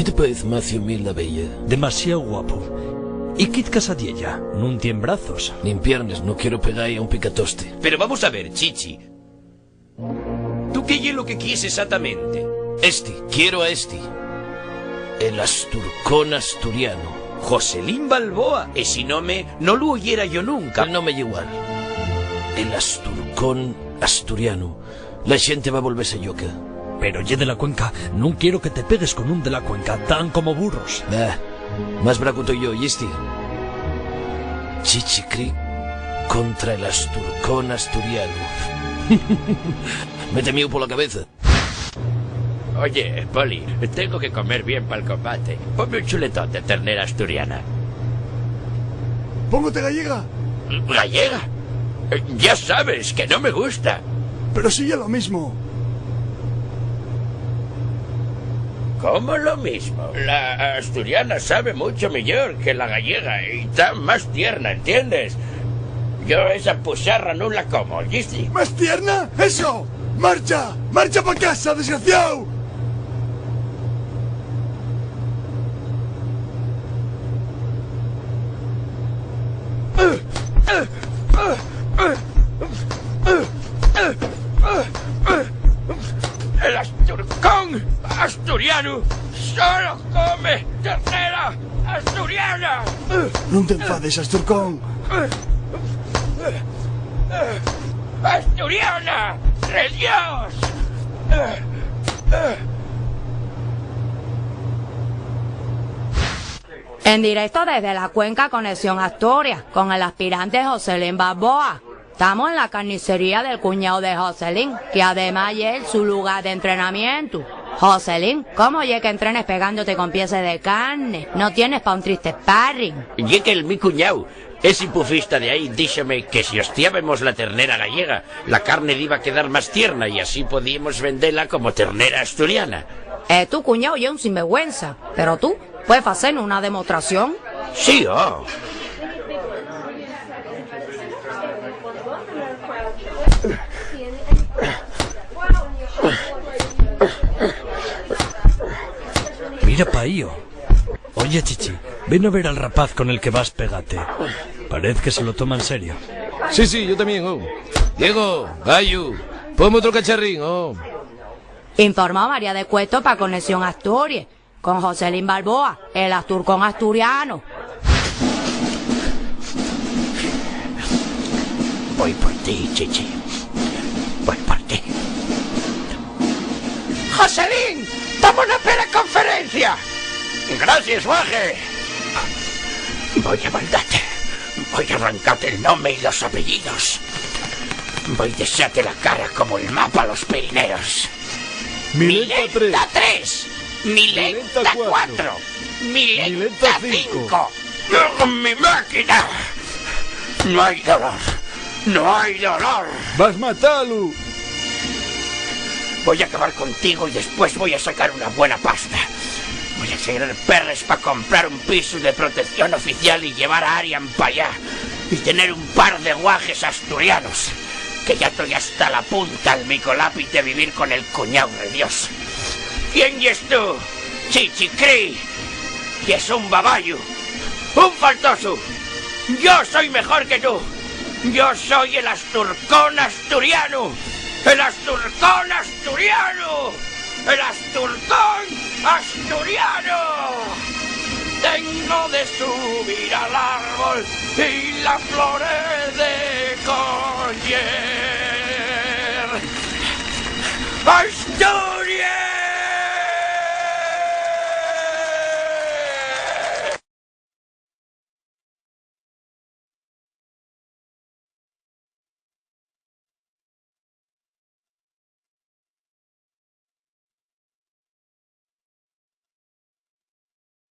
¿Qué te parece Macio Mil la Bella? Demasiado guapo. ¿Y Kit Casadiella? No tiene brazos. Ni piernas, no quiero pegar ahí a un picatoste. Pero vamos a ver, Chichi. ¿Tú qué es lo que quieres exactamente? Quiero a el asturcón asturiano. Joselín Balboa. E si no lo oyera yo nunca. No me igual. El asturcón asturiano. La gente va a volverse yoca. Pero ye de la Cuenca, no quiero que te pegues con un de la Cuenca, tan como burros. Más bracuto yo, ¿y Chichicri contra el asturcón asturiano. Me temió por la cabeza. Oye, Poli, tengo que comer bien para el combate. Ponme un chuletón de ternera asturiana. ¿Póngote gallega? ¿Gallega? Ya sabes que no me gusta. Pero sí es lo mismo. ¿Cómo lo mismo? La asturiana sabe mucho mejor que la gallega y está más tierna, ¿entiendes? Yo esa pucharra no la como, ¿oíste? ¿Más tierna? ¡Eso! ¡Marcha! ¡Marcha para casa, desgraciado! El asturcón asturiano solo come ternera asturiana. No te enfades, Asturcón. ¡Asturiana! ¡De Dios! En directo desde la Cuenca Conexión Asturias, con el aspirante Joselín Balboa. Estamos en la carnicería del cuñado de Joselín, que además es su lugar de entrenamiento. Joselín, ¿cómo ye que entrenes pegándote con piezas de carne? No tienes pa' un triste sparring. Y que mi cuñado, ese pufista de ahí, díxome que si hostiábamos la ternera gallega, la carne iba a quedar más tierna y así podíamos venderla como ternera asturiana. Tu cuñado ye un sinvergüenza, pero tú, ¿puedes hacer una demostración? Sí, oh. Mira pa' ello. Oye, Chichi, ven a ver al rapaz con el que vas pegate. Parece que se lo toma en serio. Sí, yo también, oh. Diego, Gayu, ponme otro cacharrín, oh. Informó María de Cuesto para Conexión Asturias, con Joselín Balboa, el asturcón asturiano. Voy por ti, Chichi. Voy por ti. ¡Joselín! ¡Dame una teleconferencia! ¡Gracias, guaje! Voy a mandarte. Voy a arrancarte el nombre y los apellidos. Voy a desearte la cara como el mapa a los Pirineos. Milenta 3. Milenta 4. Milenta 5. ¡Mi máquina! No hay dolor. ¡No hay dolor! ¡Vas matalo! Voy a acabar contigo y después voy a sacar una buena pasta. Voy a seguir perres para comprar un piso de protección oficial y llevar a Arian para allá. Y tener un par de guajes asturianos. Que ya estoy hasta la punta al micolápiz de vivir con el cuñado de Dios. ¿Quién es tú? Chichicri. Y es un babayu. Un faltoso. Yo soy mejor que tú. Yo soy el asturcón asturiano. ¡El asturcón asturiano! ¡El asturcón asturiano! Tengo de subir al árbol y las flores de coller. ¡Asturiano!